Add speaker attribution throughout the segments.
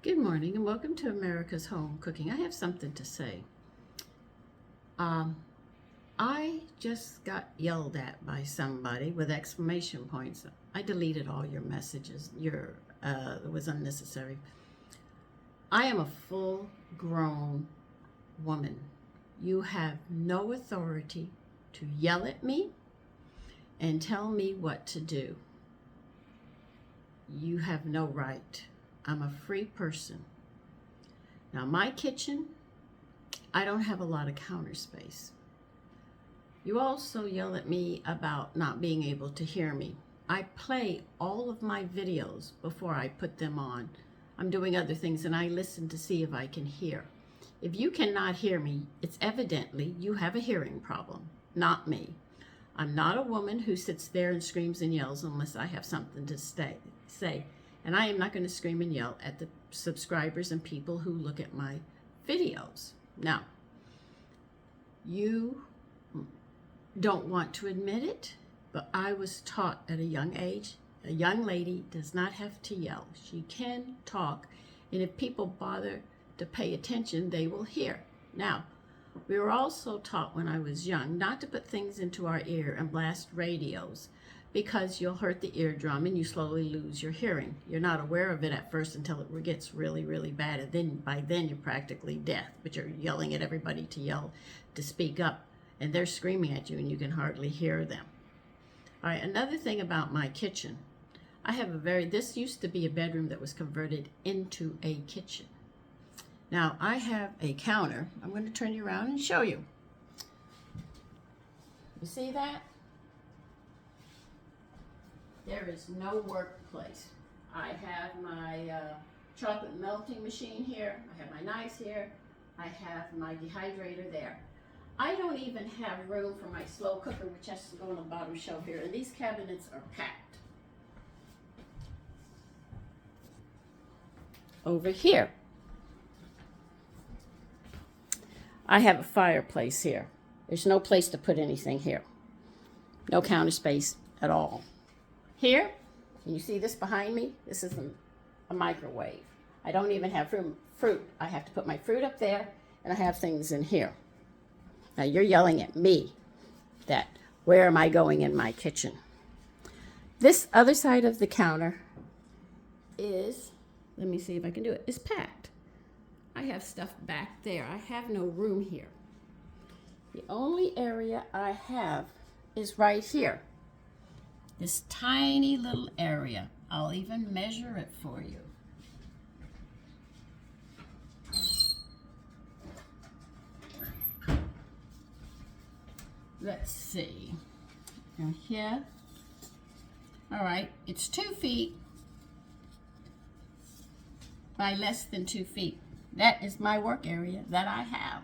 Speaker 1: Good morning and welcome to America's Home Cooking. I have something to say. I just got yelled at by somebody with exclamation points. I deleted all your messages. It was unnecessary. I am a full-grown woman. You have no authority to yell at me and tell me what to do. You have no right. I'm a free person. Now, my kitchen, I don't have a lot of counter space. You also yell at me about not being able to hear me. I play all of my videos before I put them on. I'm doing other things and I listen to see if I can hear. If you cannot hear me, it's evidently you have a hearing problem, not me. I'm not a woman who sits there and screams and yells unless I have something to say. And I am not going to scream and yell at the subscribers and people who look at my videos. Now, you don't want to admit it, but I was taught at a young age, a young lady does not have to yell. She can talk, and if people bother to pay attention, they will hear. Now, we were also taught when I was young not to put things into our ear and blast radios, because you'll hurt the eardrum and you slowly lose your hearing. You're not aware of it at first until it gets really, really bad, and then by then you're practically deaf, but you're yelling at everybody to speak up, and they're screaming at you and you can hardly hear them. All right, another thing about my kitchen, this used to be a bedroom that was converted into a kitchen. Now, I have a counter. I'm going to turn you around and show you. You see that? There is no workplace. I have my chocolate melting machine here. I have my knives here. I have my dehydrator there. I don't even have room for my slow cooker, which has to go on the bottom shelf here. And these cabinets are packed. Over here, I have a fireplace here. There's no place to put anything here. No counter space at all. Here, can you see this behind me? This is a microwave. I don't even have fruit. I have to put my fruit up there, and I have things in here. Now, you're yelling at me that where am I going in my kitchen? This other side of the counter is, let me see if I can do it, is packed. I have stuff back there. I have no room here. The only area I have is right here. This tiny little area. I'll even measure it for you. Let's see. Now here. All right, it's 2 feet by less than 2 feet. That is my work area that I have.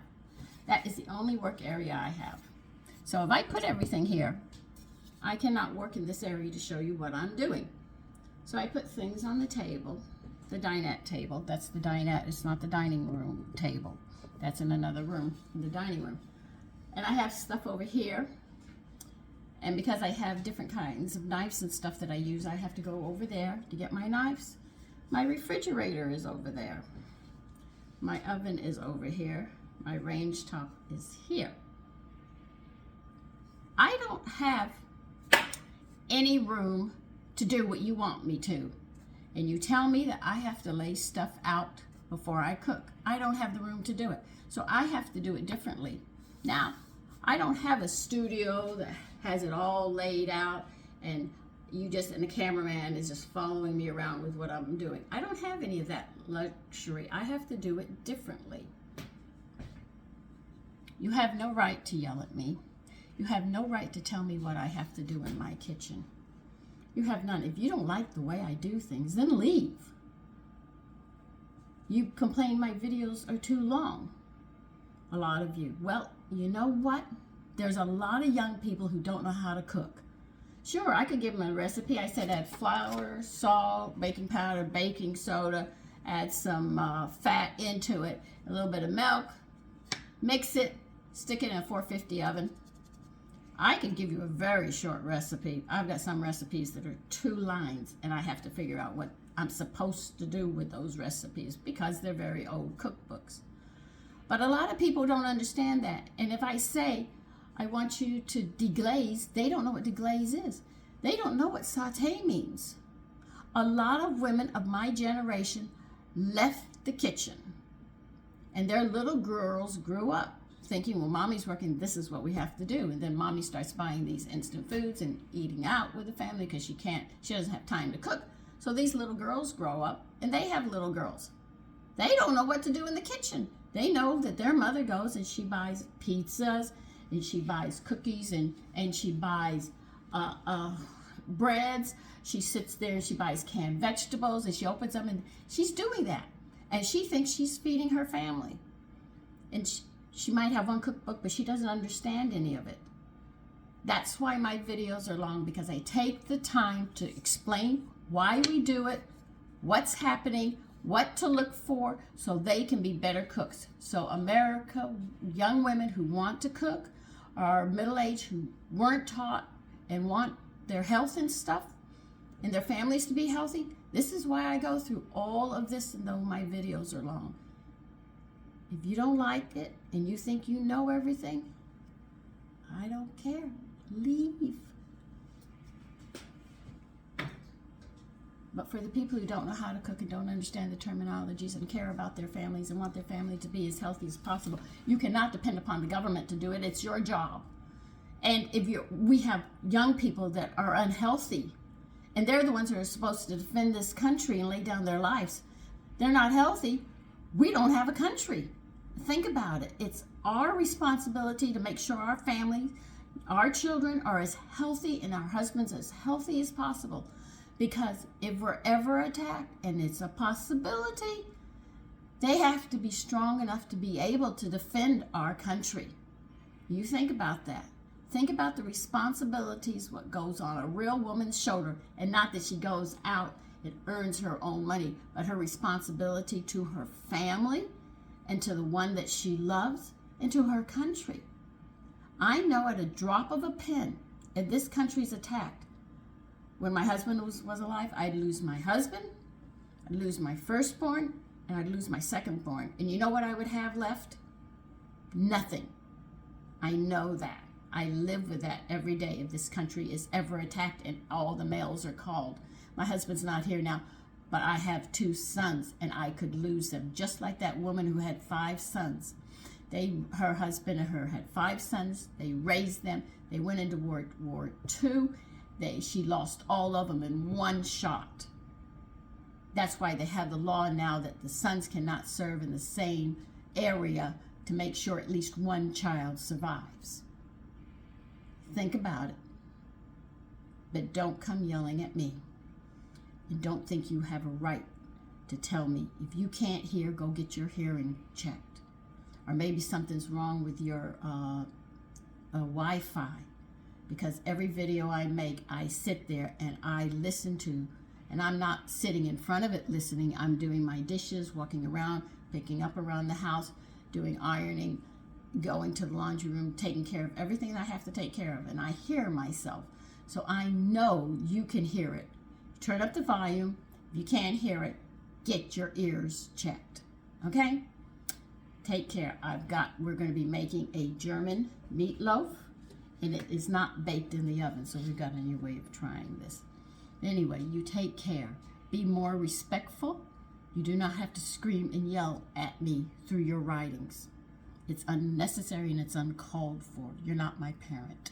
Speaker 1: That is the only work area I have. So if I put everything here, I cannot work in this area to show you what I'm doing. So I put things on the table, the dinette table. That's the dinette, it's not the dining room table. That's in another room, in the dining room. And I have stuff over here. And because I have different kinds of knives and stuff that I use, I have to go over there to get my knives. My refrigerator is over there. My oven is over here. My range top is here. I don't have any room to do what you want me to. And you tell me that I have to lay stuff out before I cook. I don't have the room to do it. So I have to do it differently. Now, I don't have a studio that has it all laid out and the cameraman is just following me around with what I'm doing. I don't have any of that luxury. I have to do it differently. You have no right to yell at me. You have no right to tell me what I have to do in my kitchen. You have none. If you don't like the way I do things, then leave. You complain my videos are too long. A lot of you. Well, you know what? There's a lot of young people who don't know how to cook. Sure, I could give them a recipe. I said add flour, salt, baking powder, baking soda, add some fat into it, a little bit of milk, mix it, stick it in a 450 oven. I can give you a very short recipe. I've got some recipes that are 2 lines, and I have to figure out what I'm supposed to do with those recipes because they're very old cookbooks. But a lot of people don't understand that. And if I say, I want you to deglaze, they don't know what deglaze is. They don't know what saute means. A lot of women of my generation left the kitchen, and their little girls grew up thinking, well, mommy's working, this is what we have to do. And then mommy starts buying these instant foods and eating out with the family because she doesn't have time to cook. So these little girls grow up, and they have little girls. They don't know what to do in the kitchen. They know that their mother goes and she buys pizzas, and she buys cookies, and she buys breads. She sits there and she buys canned vegetables, and she opens them, and she's doing that. And she thinks she's feeding her family. And she might have one cookbook, but she doesn't understand any of it. That's why my videos are long, because I take the time to explain why we do it, what's happening, what to look for, so they can be better cooks. So America, young women who want to cook, or middle-aged who weren't taught and want their health and stuff, and their families to be healthy, this is why I go through all of this, and though my videos are long. If you don't like it and you think you know everything, I don't care. Leave. But for the people who don't know how to cook and don't understand the terminologies and care about their families and want their family to be as healthy as possible, you cannot depend upon the government to do it. It's your job. And we have young people that are unhealthy, and they're the ones who are supposed to defend this country and lay down their lives. They're not healthy. We don't have a country. Think about it. It's our responsibility to make sure our family, our children are as healthy and our husbands as healthy as possible. Because if we're ever attacked, and it's a possibility, they have to be strong enough to be able to defend our country. You think about that. Think about the responsibilities, what goes on a real woman's shoulder, and not that she goes out and earns her own money, but her responsibility to her family and to the one that she loves and to her country. I know at a drop of a pen, if this country's attacked, when my husband was alive, I'd lose my husband, I'd lose my firstborn, and I'd lose my secondborn. And you know what I would have left? Nothing. I know that. I live with that every day if this country is ever attacked and all the males are called. My husband's not here now, but I have 2 sons, and I could lose them, just like that woman who had 5 sons. Her husband and her had 5 sons. They raised them. They went into World War II. She lost all of them in one shot. That's why they have the law now that the sons cannot serve in the same area to make sure at least one child survives. Think about it. But don't come yelling at me. And don't think you have a right to tell me. If you can't hear, go get your hearing checked. Or maybe something's wrong with your Wi-Fi. Because every video I make, I sit there and I listen to, and I'm not sitting in front of it listening. I'm doing my dishes, walking around, picking up around the house, doing ironing, going to the laundry room, taking care of everything I have to take care of. And I hear myself. So I know you can hear it. Turn up the volume. If you can't hear it, get your ears checked. Okay? Take care. We're going to be making a German meatloaf. And it is not baked in the oven, so we've got a new way of trying this. Anyway, you take care. Be more respectful. You do not have to scream and yell at me through your writings. It's unnecessary and it's uncalled for. You're not my parent.